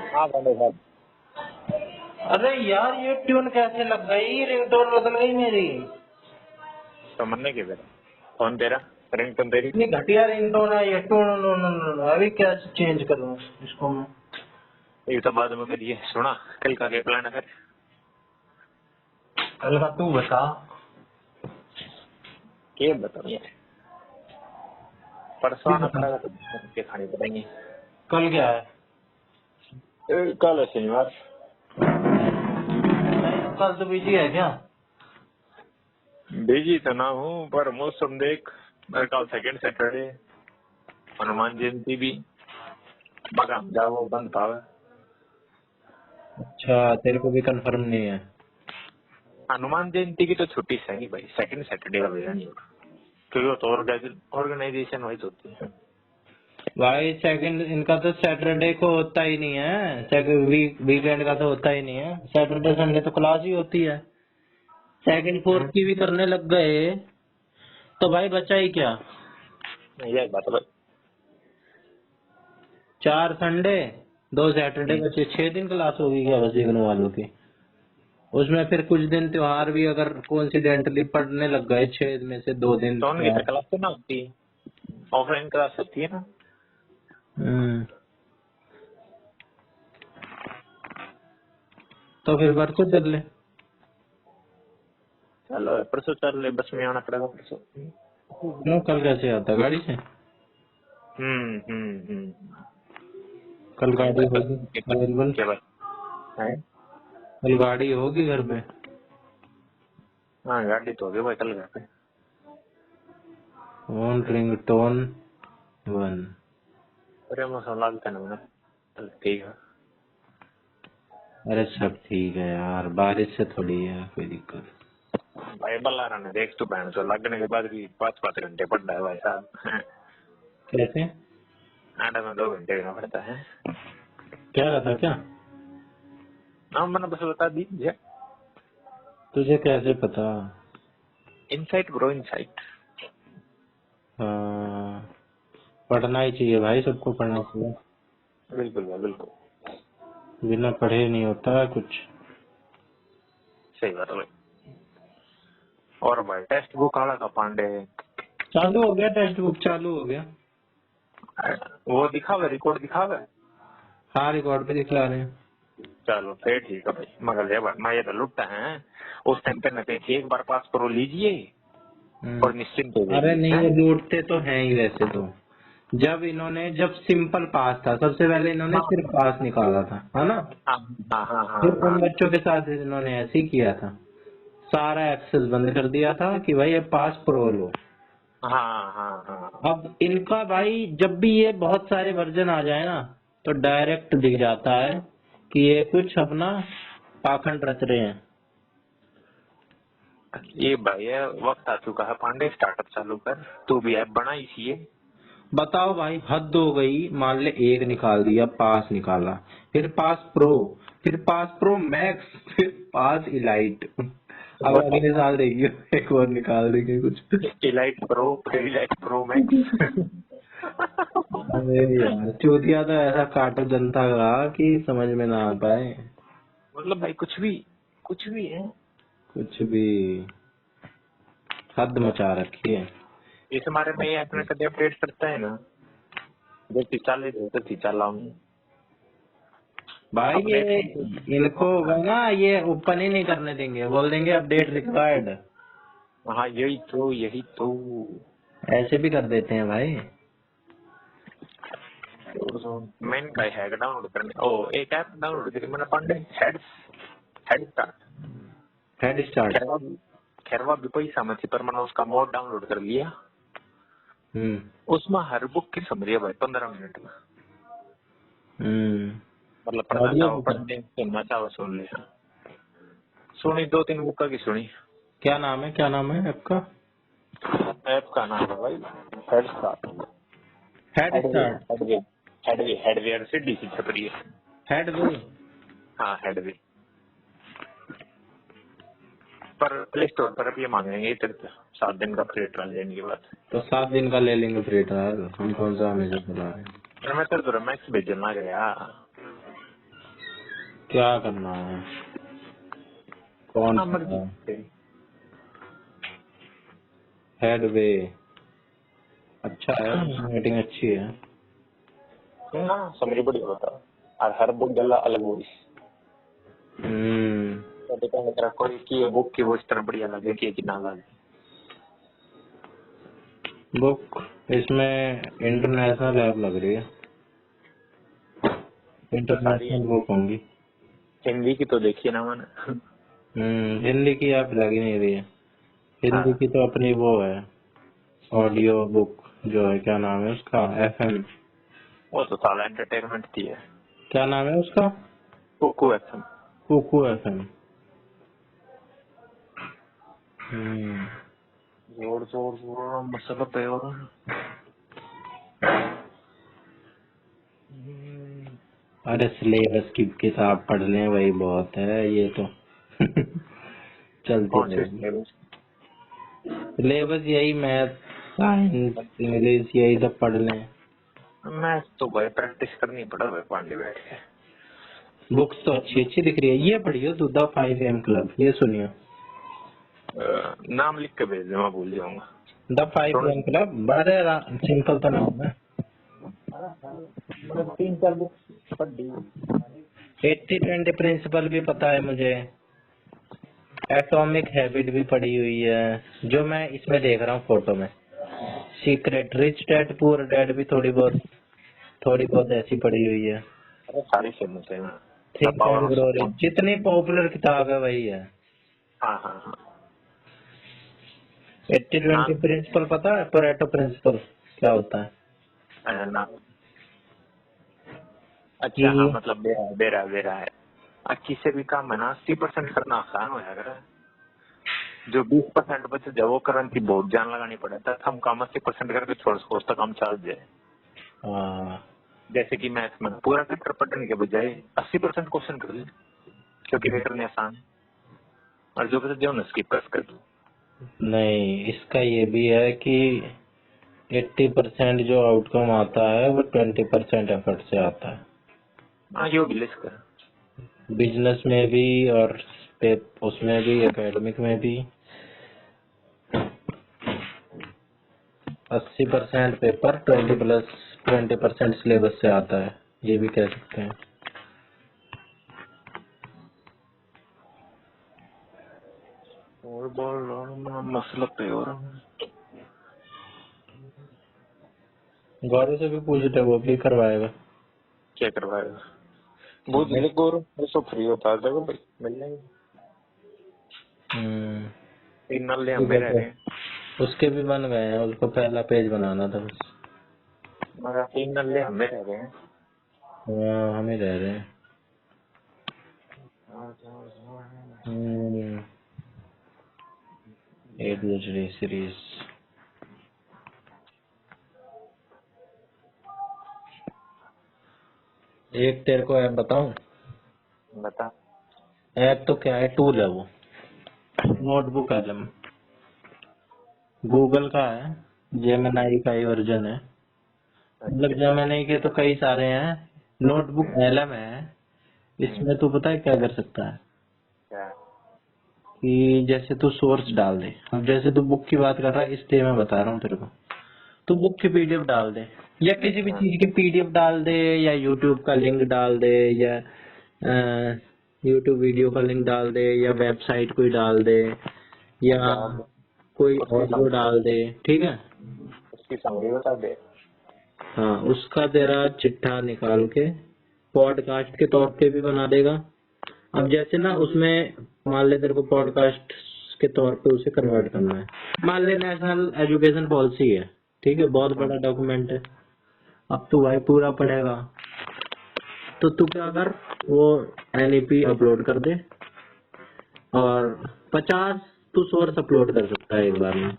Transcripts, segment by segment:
हाँ पांडे साहब। अरे यार ये ट्यून कैसे लग गई, रिंगटोन बदल गई मेरी। तो मन्ने के तेरा फोन तेरा रिंगटोन तेरी। इतनी घटिया रिंगटोन है ये, टोन अभी क्या चेंज करूँ इसको मैं। एक तो बाद में करिए सुना कल का क्या प्लान है फिर। कल का तू बता। क्या बताओ यार, परसों तू आना बता पड़ेगा तो के खाने पड़ेंगे। कल क्या है। कल है शनिवार। नहीं, कल तो बिजी है क्या। बिजी तो ना हूँ पर मौसम देख, मेरे कल सेकंड सैटरडे हनुमान जयंती भी बगाम जाओ बंद पावे। अच्छा तेरे को भी कंफर्म नहीं है। हनुमान जयंती की तो छुट्टी सही भाई, सेकंड सैटरडे का भेजा नहीं होगा क्योंकि वो तो ऑर्गेनाइजेशन वाइज होती है। भाई सेकंड इनका तो सैटरडे को होता ही नहीं है, वीकेंड का तो होता ही नहीं है, सैटरडे संडे तो क्लास ही होती है। सेकंड फोर्थ की भी करने लग गए तो भाई बचा ही क्या। यही बात है 4 संडे 2 सैटरडे भाई। बचे, 6 दिन क्लास होगी क्या बस इग्नू वालों की। उसमें फिर कुछ दिन त्योहार भी अगर कोइंसिडेंटली पड़ने लग गए, 6 में से 2 दिन तो उनकी तो त्योहार। क्लास तो ना होती है, ऑफलाइन क्लास होती है ना। हम्म, तो फिर परसों चल ले। चलो परसों चल ले, बस में आना पड़ेगा परसों। क्यों, कल कैसे आता गाड़ी से। हम्म। कल गाड़ी होगी अवेलेबल। क्या बात है। कल गाड़ी होगी घर पे। हाँ गाड़ी तो होगी भाई कल घर पे। Phone ringtone 1। अरे मौसम लागता ना मैंने, चल ठीक है। अरे सब ठीक है यार, बारिश से थोड़ी है कोई दिक्कत। भाई बल्ला रहा ने देख तू बहन सो लगने के बाद भी 5-5 घंटे पढ़ना है भाई साहब। कैसे। आटा में 2 घंटे देना पड़ता है। क्या रहा था क्या। हाँ मैंने बस बता दीजिए। तुझे कैसे पता। Insight bro insight. हाँ, पढ़ना ही चाहिए भाई, सबको पढ़ना चाहिए। बिल्कुल भाई बिल्कुल। बिना पढ़े नहीं होता है कुछ। सही बात है भाई। और भाई टेक्स्ट बुक आला का पांडे चालू हो गया, टेक्स्ट बुक चालू हो गया। वो दिखावे रिकॉर्ड दिखावे। हाँ रिकॉर्ड पे दिखला रहे हैं। चलो फिर ठीक है भाई, मगर ये बात मैं ये तो लुटता है उस टाइम पे न कहीं एक बार पास करो लीजिए और निश्चिंत हो अरे जाइए नहीं, हैं। ये लूटते तो हैं ही वैसे तो। जब सिंपल पास था सबसे पहले इन्होंने हाँ सिर्फ पास निकाला था, है ना। हाँ हाँ हाँ फिर हाँ उन बच्चों के साथ इन्होंने ऐसे ही किया था, सारा एक्सेस बंद कर दिया था कि भाई ये पास प्रो लो। हाँ हाँ हाँ। अब इनका भाई जब भी ये बहुत सारे वर्जन आ जाए ना, तो डायरेक्ट दिख जाता है कि ये कुछ अपना पाखंड रच रहे हैं। ये भाई ये वक्त आ चुका है पांडे, स्टार्टअप चालू कर, तू भी ऐप बना इसी है। बताओ भाई, हद हो गई। मान ले एक निकाल दिया, पास निकाला, फिर पास प्रो, फिर पास प्रो मैक्स, फिर पास इलाइट। अब अगले साल देखिए एक और निकाल देंगे कुछ। Elite pro, elite pro max. अरे यार चूतिया तो ऐसा काटो जनता का कि समझ में ना आ पाए। मतलब भाई कुछ भी है। कुछ भी, हद मचा रखी है। इस हमारे में ये अपने कदे अपडेट करता है ना, जो चाले तो चला भाई अपडेट। ये इनको होगा ना, ये ओपन ही नहीं करने देंगे, बोल देंगे अपडेट रिक्वायर्ड। हाँ यही तो। ऐसे भी कर देते हैं भाई। मेन का है डाउनलोड करने, ओ एक ऐप डाउनलोड करी मैंने Pandey, head head start. Head start. खैरवा खैरवा भी पैसा में थी पर मैंने उसका मोड डाउनलोड कर लिया। हम्म उसमें हर बुक की समरी है भाई 15 मिनट में। हम्म। मतलब पढ़ना ऑडियो चाहो बुक पढ़ है। ले, सुनना चाहो सुन ले। सुनी 2-3 बुक की सुनी। क्या नाम है, क्या नाम है आपका। ऐप का नाम है भाई head start. Head headway start. Headway headwear से डीसी छपरी है। Head way. हाँ हेडवे। पर प्ले स्टोर पर अब ये मांगेंगे इधर 7 दिन का फ्री ट्रायल लेने के बाद। तो 7 दिन का ले लेंगे फ्री ट्रायल, हम कौन सा हमेशा चला रहे हैं। पर मैं तो मैक्स भेजना गया। क्या करना है? कौन हाँ, सा मर्जी। हेडवे? अच्छा है, रेटिंग अच्छी है। हाँ, समरी बढ़िया होता है। और हर बुक गला अलग हुई। तो डिपेंड करा कोई की बुक की वो इस तरह बढ़िया लगे कि ना लगे। बुक इसमें इंटरनेशनल ऐप लग रही है, तो सारी इंटरनेशनल बुक होंगी। हिंदी की तो देखी ना मैंने। हिंदी की ऐप लग ही नहीं रही है। हिंदी हाँ, की तो अपनी वो है, ऑडियो बुक जो है, क्या नाम है उसका, FM। वो तो साला एंटरटेनमेंट थी है। क्या नाम है उसका? कुकू एफएम। कुकू FM। हम्म। जोर जोर जोर मसाला पे और अरे सिलेबस की किताब पढ़ लें वही बहुत है, ये तो चलती कौन सी रहेगी। सिलेबस? सिलेबस यही मैथ, साइंस, इंग्लिश, यही सब पढ़ लें। मैं तो भाई प्रैक्टिस करनी पड़ा भाई पांडे बैठ के। बुक्स तो अच्छी अच्छी दिख रही है, ये पढ़ियो द 5 AM क्लब, ये सुनियो। नाम लिख के भेज दे, मैं भूल जाऊंगा। द 5 AM क्लब बड़े सिंपल तो नाम है। मतलब 3-4 बुक पढ़ दी। 80-20 प्रिंसिपल भी पता है मुझे, एटॉमिक हैबिट भी पढ़ी हुई है, जो मैं इसमें देख रहा हूँ फोटो में। Secret rich dad poor dad भी थोड़ी बहुत ऐसी पढ़ी हुई है। अरे सारी फेमस है ना। The think power end of grow rich, सपना। जितनी पॉपुलर किताब है वही है। हाँ हाँ हाँ। 80-20 नाम प्रिंसिपल पता है? परेटो प्रिंसिपल क्या होता है? नाम अच्छा, हाँ कि मतलब बेरा है। किसी भी काम में ना 80% करना आसान हो जाएगा। जो 20% बचे जब वो करने की बहुत जान लगानी पड़े, तब हम काम 80% करके छोड़ सको, उसका काम चल जाए। हाँ, जैसे कि मैथ में पूरा चैप्टर पढ़ने के बजाय 80% क्वेश्चन कर ले, क्योंकि वे करने आसान है। और जो बचे जो ना स्किप कर दो। नहीं, इसका ये भी है कि 80% जो आउटकम आता है वो 20% एफर्ट से आता है। हाँ, यो भी लिस्ट कर। बिजनेस में भी और उसमें भी, एकेडमिक में भी 80% पेपर 20% सिलेबस से आता है, ये भी कह सकते हैं। और बोल मसला पे और गौरव से भी पूछते, वो भी करवाएगा। क्या करवाएगा? वो जिले को वो सब फ्री होता है, देखो भाई मिल जाएंगे। हम्म, 3 नल्ले ठीक हमें है, रह तो रहे हैं। उसके भी बन गए हैं, उसको पहला पेज बनाना था बस। मगर 3 नल्ले हमें रह रहे हैं। हाँ, हम ही रह रहे हैं। ADHD series. एक तेरे को ऐप बताऊं? बता। ऐप तो क्या है, टूल है वो, नोटबुक एलएम, गूगल का है, जेमिनाई का ही वर्जन है। मतलब अच्छा जेमिनाई के तो कई सारे हैं, नोटबुक एलएम है। इसमें तू पता है क्या कर सकता है? क्या? कि जैसे तू सोर्स डाल दे, अब जैसे तू बुक की बात कर रहा है इसलिए मैं बता रहा हूँ तेरे को। तू बुक की पीडीएफ डाल दे, या किसी भी चीज की पीडीएफ डाल दे, या यूट्यूब का लिंक डाल दे, या यूट्यूब वीडियो का लिंक डाल दे, या वेबसाइट कोई डाल दे, या कोई उसकी ऑडियो डाल दे, ठीक है। समरी बता दे। हाँ, उसका तेरा चिट्ठा निकाल के पॉडकास्ट के तौर पे भी बना देगा। अब जैसे ना उसमें मान ले तेरे को पॉडकास्ट के तौर पे उसे कन्वर्ट करना है, मान ले नेशनल एजुकेशन पॉलिसी है, ठीक है, बहुत बड़ा डॉक्यूमेंट है। अब तू भाई पूरा पढ़ेगा, तो तू क्या कर, वो NEP अपलोड कर दे, और 50 तू सोर्स अपलोड कर सकता है एक बार में,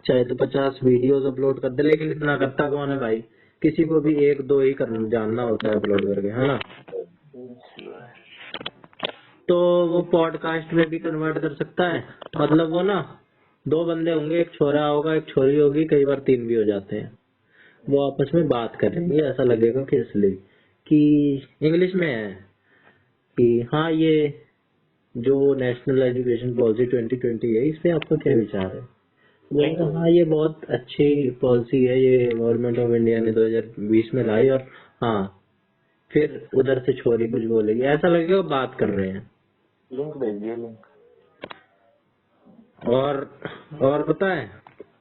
चाहे तो 50 वीडियोस अपलोड कर दे, लेकिन इतना करता कौन है भाई? किसी को भी एक दो ही करना जानना होता है अपलोड करके, है ना। तो वो पॉडकास्ट में भी कन्वर्ट कर सकता है। मतलब वो ना, 2 बंदे होंगे, एक छोरा होगा एक छोरी होगी, कई बार 3 भी हो जाते हैं। वो आपस में बात करेंगे, ऐसा लगेगा कि असली, कि इंग्लिश में है, कि हाँ ये जो नेशनल एजुकेशन पॉलिसी 2020 है इस पे आपका क्या विचार है। मैंने कहा हाँ ये बहुत अच्छी पॉलिसी है, ये गवर्नमेंट ऑफ इंडिया ने 2020 में लाई, और हाँ फिर उधर से छोरी कुछ बोलेगी, ऐसा लगेगा बात कर रहे हैं। लिंक भेजिए, लिंक। और पता है,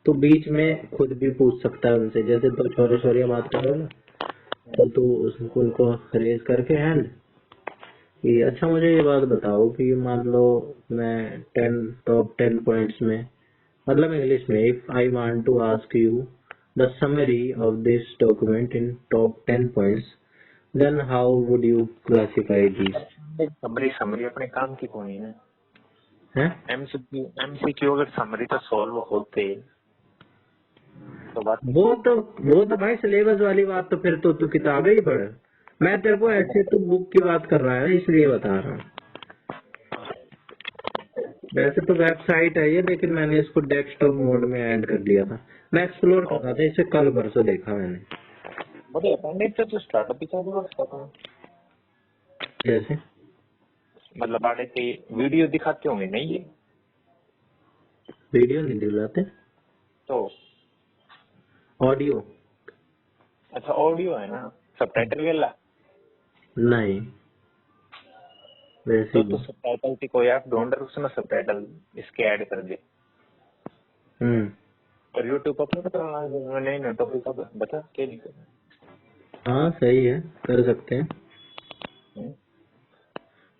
तो बीच में खुद भी पूछ सकता है उनसे, जैसे तो छोरे छोरिया बात कर रहे हो ना, तो तू उनको रेज करके हैंड कि अच्छा मुझे ये बात बताओ कि मान लो मैं टॉप 10 पॉइंट्स में, मतलब इंग्लिश में, if I want to ask you the summary of this document in top 10 points, then how would you classify this. Summary summary अपने काम की कोई है। हैं? एमसीक्यू अगर समरी तो सॉल्व होते तो बात वो तो भाई सिलेबस वाली बात, तो फिर तो तू किताबें ही पढ़। मैं तेरे को ऐसे तो बुक की बात कर रहा है इसलिए बता रहा हूँ। वैसे तो वेबसाइट है ये, लेकिन मैंने इसको डेस्कटॉप मोड में ऐड कर दिया था। मैं एक्सप्लोर कर रहा था इसे, कल परसों देखा मैंने। बड़े अपेंडिक्स तो स्टार्टअप ही चालू कर सकता हूँ। जैसे मतलब बाड़े के वीडियो दिखाते होंगे नहीं ये वीडियो नहीं दिलाते, तो। ऑडियो अच्छा ऑडियो है ना, सबटाइटल वाला। नहीं, वैसे तो ही। सबटाइटल की कोई ऐप ढूंढ रहे उसमें सबटाइटल इसके ऐड कर दे और यूट्यूब अपलोड करना। नहीं ना तो फिर सब बता क्या दिक्कत है। हाँ सही है, कर सकते हैं।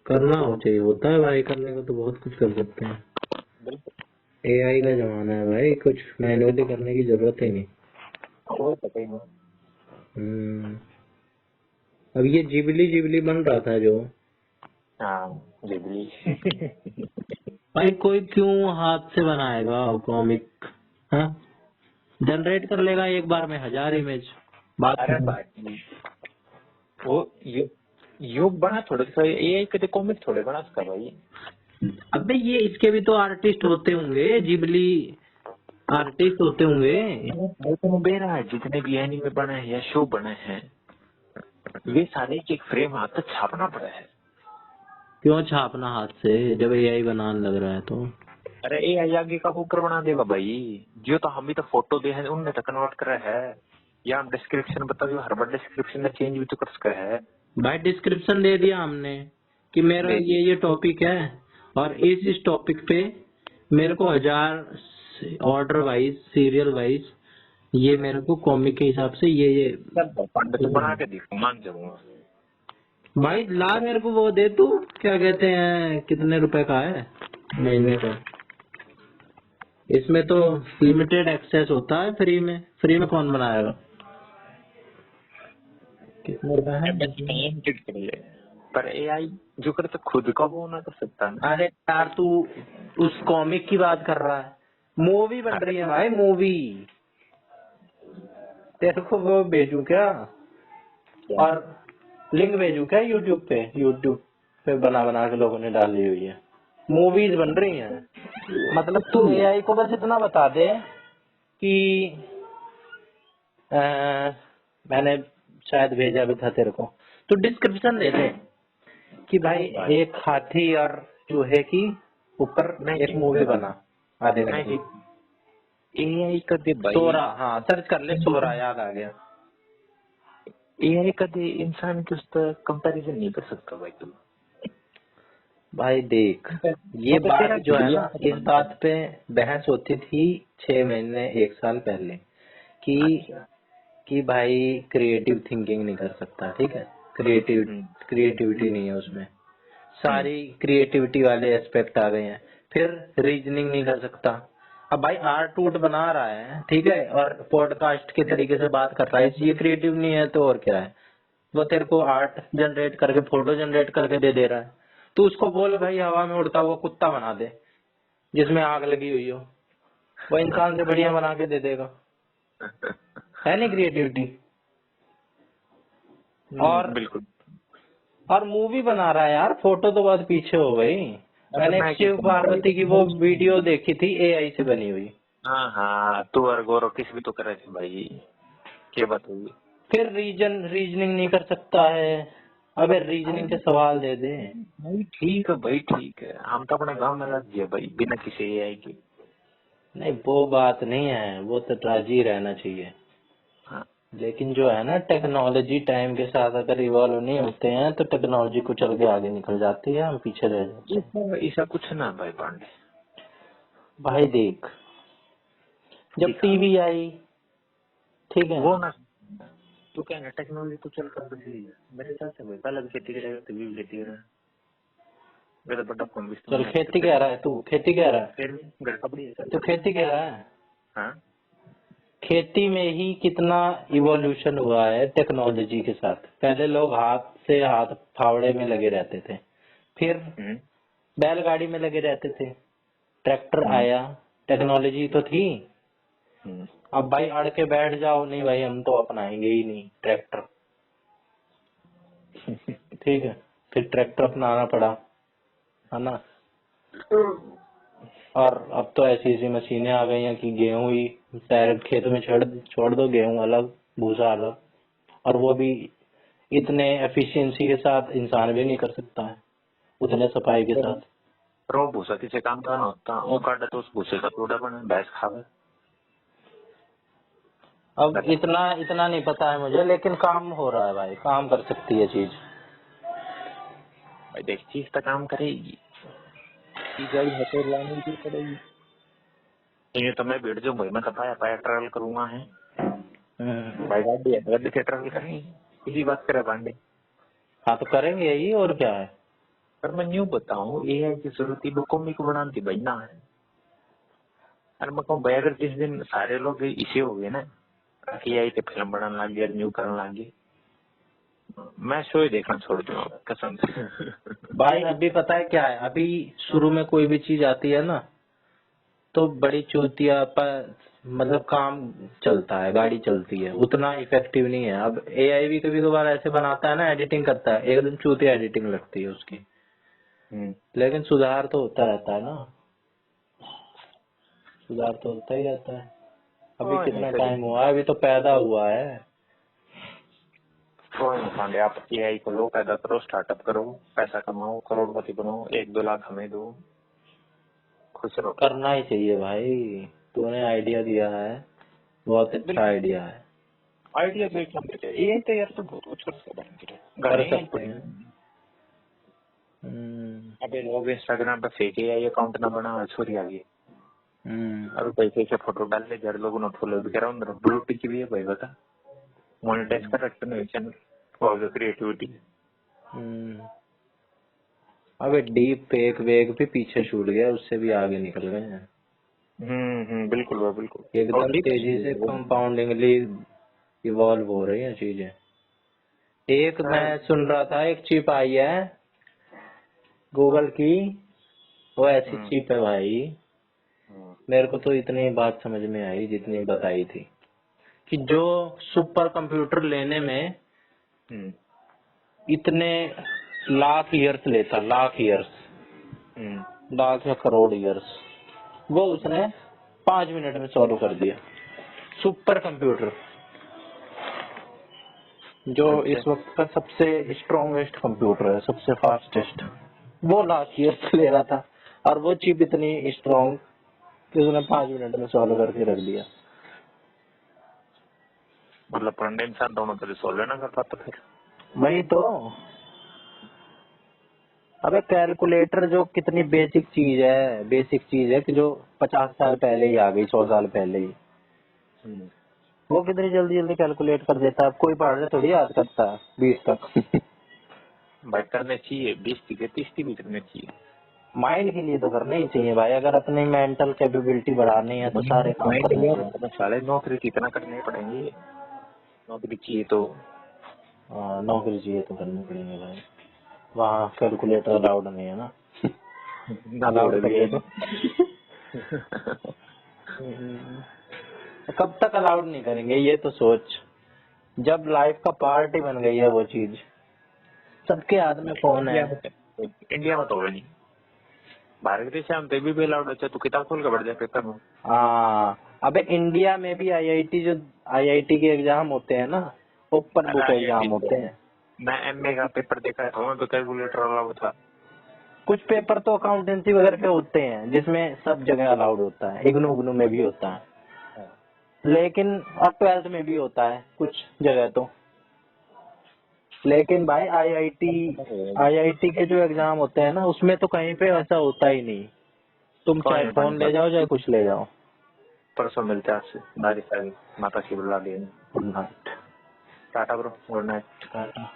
करना हो चाहिए, होता है भाई, करने को तो बहुत कुछ कर सकते हैं। बिल्कुल। एआई का जमाना है भाई, कुछ मैनुअली करने की जरूरत ही नहीं। वो पता ही नहीं। हम्म, अब ये जिबली जिबली बन रहा था जो, हाँ जिबली। भाई कोई क्यों हाथ से बनाएगा कॉमिक, हाँ जनरेट कर लेगा एक बार में 1000 इमेज, बात अरे खत्म। भाई वो योग बना थोड़े सा एआई के कॉमिक थोड़े बना सकता भाई। अबे ये इसके भी तो आर्टिस्ट होते होंगे, जिबली आर्टिस्ट होते होंगे। तो मेरा है जितने भी एनिमे बने हैं या शो बने हैं वे सारे एक फ्रेम हाथ से छापना पड़ा है। क्यों छापना हाथ से जब एआई बनाने लग रहा है तो। अरे एआई आगे का कुकर बना देगा भाई। जो तो हम भी तो फोटो दे हैं उनने तो कन्वर्ट करा है, या हम डिस्क्रिप्शन बता दो हर बार डिस्क्रिप्शन में चेंज भी तो कर सकता है। भाई डिस्क्रिप्शन दे दिया हमने कि मेरा दे दी। ये टॉपिक है, और इस टॉपिक पे मेरे को 1000 ऑर्डर वाइज सीरियल वाइज ये मेरे को कॉमिक के हिसाब से ये सब फंड तो बना के देखो मान जाऊंगा। भाई ला मेरे को वो दे तू, क्या कहते हैं, कितने रुपए का है महीने का। इसमें तो लिमिटेड एक्सेस होता है, फ्री में कौन बनाएगा। कितने रुपए है। लिमिटेड कर ले पर एआई जो करे तो खुद का वो ना कर सकता ना। अरे यार तू उस कॉमिक की बात कर रहा है, मूवी बन रही है भाई, मूवी। तेरे को वो भेजू क्या, और लिंक भेजू क्या, यूट्यूब पे बना बना के लोगों ने डाली हुई है, मूवीज बन रही हैं। मतलब तू एआई को बस इतना बता दे कि मैंने शायद भेजा भी था तेरे को, तो डिस्क्रिप्शन दे दे कि भाई एक हाथी और चूहे की ऊपर एक मूवी बना आधे घंटे। एआई का दे भाई। सोरा, हाँ सर्च कर ले सोरा, याद आ गया। एआई का दे इंसान के उस पर कंपैरिजन नहीं कर सकता भाई तुम। भाई देख, ये तो बात तेरा जो है ना, वीडियो इस बात पे बहस होती थी 6 महीने 1 साल पहले कि अच्छा। कि भाई क्रिएटिव थिंकिंग नहीं कर सकता, ठीक है, क्रिएटिविटी नहीं है उसमें, सारी क्रिएटिविटी वाले एस्पेक्ट आ गए हैं। फिर रीजनिंग नहीं कर सकता। अब भाई आर्ट वूट बना रहा है, ठीक है, और पॉडकास्ट के तरीके से बात कर रहा है, ये क्रिएटिव नहीं है तो और क्या है। वो तेरे को आर्ट जनरेट करके, फोटो जनरेट करके दे दे रहा है, तो उसको बोल भाई हवा में उड़ता हुआ कुत्ता बना दे जिसमें आग लगी हुई हो, वो इंसान से बढ़िया बना के दे देगा। है नहीं क्रिएटिविटी। बिल्कुल। और मूवी बना रहा है यार, फोटो तो बहुत पीछे हो गई। मैंने एक शिव पार्वती की वो वीडियो देखी थी एआई से बनी हुई। हाँ हाँ तू और गौरव किस भी तो करे थे भाई, क्या बात होगी। फिर रीजनिंग नहीं कर सकता है, अबे रीजनिंग के सवाल दे दे। भाई ठीक है भाई, ठीक है, हम तो अपने गांव में रह दिए भाई बिना किसी एआई के। नहीं वो बात नहीं है, वो तो राजी रहना चाहिए, हाँ, लेकिन जो है ना टेक्नोलॉजी टाइम के साथ अगर इवॉल्व नहीं होते हैं तो टेक्नोलॉजी कुचल के आगे निकल जाती है, हम पीछे रह जाते हैं। ऐसा ऐसा कुछ ना भाई पांडे। भाई देख, जब दिखा टीवी आई, ठीक है, वो ना, तू क्या है टेक्नोलॉजी को चल कर रही है मेरे हिसाब से भाई, पहले भी खेती करेगा तभी भी खेती करेगा, मेरा बड़ा फोन भी चल इस्तेमाल नहीं खेती करते कह रहा है तू, खेती कह रहा है, फिर भी घर का बड़ी है तू खेती कह रहा है। हाँ। खेती में ही कितना इवोल्यूशन हुआ है टेक्नोलॉजी के साथ। पहले लोग हाथ से हाथ फावड़े में लगे रहते थे, फिर हम्म, बैलगाड़ी में लगे रहते थे, ट्रैक्टर हम्म, आया, टेक्नोलॉजी तो थी। हम्म। अब भाई अड़ के बैठ जाओ, नहीं भाई हम तो अपनाएंगे ही नहीं ट्रैक्टर, ठीक है, फिर ट्रैक्टर अपनाना पड़ा, है ना। और अब तो ऐसी ऐसी मशीनें आ गई हैं कि गेहूं ही डायरेक्ट खेत में छोड़ छोड़ दो, गेहूं अलग, भूसा अलग, और वो भी इतने एफिशिएंसी के साथ इंसान भी नहीं कर सकता है, उतने सफाई के साथ। पर वो भूसा किसी काम का ना होता, वो काटा तो उस भूसे का टुकड़ा बने भैंस खावे। अब इतना इतना नहीं पता है मुझे, लेकिन काम हो रहा है भाई, काम कर सकती है चीज। भाई देख चीज तो काम करेगी, चीज आई है तो लानी भी पड़ेगी। ये तो मैं बैठ जाऊँ भाई, मैं तो पाया पाया ट्रैवल करूंगा है भाई, गाड़ी है गाड़ी से ट्रैवल करेंगे, इसी बात करे पांडे। हाँ तो करेंगे यही, और क्या है। पर मैं न्यू बताऊं एआई की जरूरत ही कौमी को बनाती भाई ना है। और मैं कहूँ भाई अगर जिस दिन सारे लोग इसे हो गए ना एआई पे फिल्म बनाने लग गया, न्यू करने लग गए, मैं शो ही देखना छोड़ दूंगा कसम से। भाई अभी पता है क्या है, अभी शुरू में कोई भी चीज आती है ना तो बड़ी चूतिया पर मतलब काम चलता है, गाड़ी चलती है, उतना इफेक्टिव नहीं है। अब एआई भी कभी कभार ऐसे बनाता है ना, एडिटिंग करता है, एकदम चूतिया एडिटिंग लगती है उसकी, लेकिन सुधार तो होता रहता है ना, सुधार तो होता ही रहता है। अभी कोई नहीं कितना फिर, टाइम हुआ है, अभी तो पैदा हुआ है। कोई नहीं पांडे, आप एआई को लो, पैदा करो, स्टार्टअप करो, पैसा कमाओ, करोड़पति बनो, 1-2 लाख हमें दो, खुश रहो। करना ही चाहिए भाई, तूने आइडिया दिया है, बहुत अच्छा आइडिया है, आइडिया देख लेते ये तो यार, तो बहुत कुछ कर सकते हैं कर घरे सकते पड़ी। हैं। हम्म। अबे लोग इंस्टाग्राम पे फेक एआई अकाउंट ना बना छोरी आ गई, हम्म। और पैसे के फोटो डाल ले, घर लोगों ने फॉलो भी करा, उन्होंने ब्लू टिक भी है भाई, बता मोनेटाइज कर रखते हैं चैनल फॉर द क्रिएटिविटी। हम्म। अबे डीप फेक वेक भी पीछे छूट गया, उससे भी आगे निकल गए हैं, बिल्कुल भाई बिल्कुल। और एकदम डीप तेजी से कंपाउंडिंगली इवॉल्व हो रही हैं चीजें। एक मैं सुन रहा था, एक चिप आई है गूगल की, वो ऐसी चिप है भाई, मेरे को तो इतनी बात समझ में आई जितनी बताई थी, कि जो सुपर कंप्यूटर लेने में इतने लाख ईयर्स लेता, लाख ईयर्स, लाख या करोड़ ईयर्स, वो उसने 5 मिनट में सॉल्व कर दिया। सुपर कंप्यूटर जो इस वक्त का सबसे स्ट्रॉन्गेस्ट कंप्यूटर है, सबसे फास्टेस्ट, वो लाख ईयर्स ले रहा था, और वो चिप इतनी स्ट्रॉन्ग कि उसने 5 मिनट में सॉल्व करके रख दिया। मतलब पढ़ने इंसान दोनों तरह सॉल्व ना कर पाता फिर। वही तो, अबे कैलकुलेटर जो कितनी बेसिक चीज है, बेसिक चीज है कि जो 50 साल पहले ही आ गई, 100 साल पहले ही, वो कितनी जल्दी जल्दी कैलकुलेट कर देता है। अब कोई पढ़ रहे थोड़ी याद करता है 20 तक। भाई करने चाहिए, 20 की 30 की भी करने चाहिए। माइंड के लिए तो करना ही चाहिए भाई, अगर अपनी मेंटल कैपेबिलिटी बढ़ानी है तो सारे काम माइंड करने यार, चाहिए। तो साले नौकरी कितना करने पड़ेंगे, नौकरी चाहिए तो। नौकरी चाहिए तो करनी पड़ेंगे भाई, वहाँ कैलकुलेटर अलाउड नहीं है ना। ना अलाउड लोड कर भी दे है। तो। कब तक अलाउड नहीं करेंगे ये तो सोच, जब लाइफ का पार्ट ही बन गई है वो चीज, सबके हाथ में फोन है। इंडिया में तो होगा नहीं, भारत देश में तो भी अलाउड है, तू किताब खोल के बढ़ जाए पेपर में। अबे इंडिया में भी आईआईटी, जो आईआईटी के एग्जाम होते हैं ना, ओपन बुक एग्जाम होते हैं, मैं एमए का पेपर देखा था, वहाँ पे कैलकुलेटर अलाउड था। कुछ पेपर तो अकाउंटेंसी वगैरह के होते हैं जिसमें सब जगह अलाउड होता है, इग्नू में भी होता है, लेकिन और 12th में भी होता है कुछ जगह तो। लेकिन भाई आईआईटी के जो एग्जाम होते हैं ना, उसमें तो कहीं पे ऐसा होता ही नहीं। तुम चाहे फोन ले जाओ चाहे कुछ ले जाओ। परसों मिलते हैं आपसे, बारिश आ गई, माता की बुला लिए। Good night. Tata bro, good night. Tata.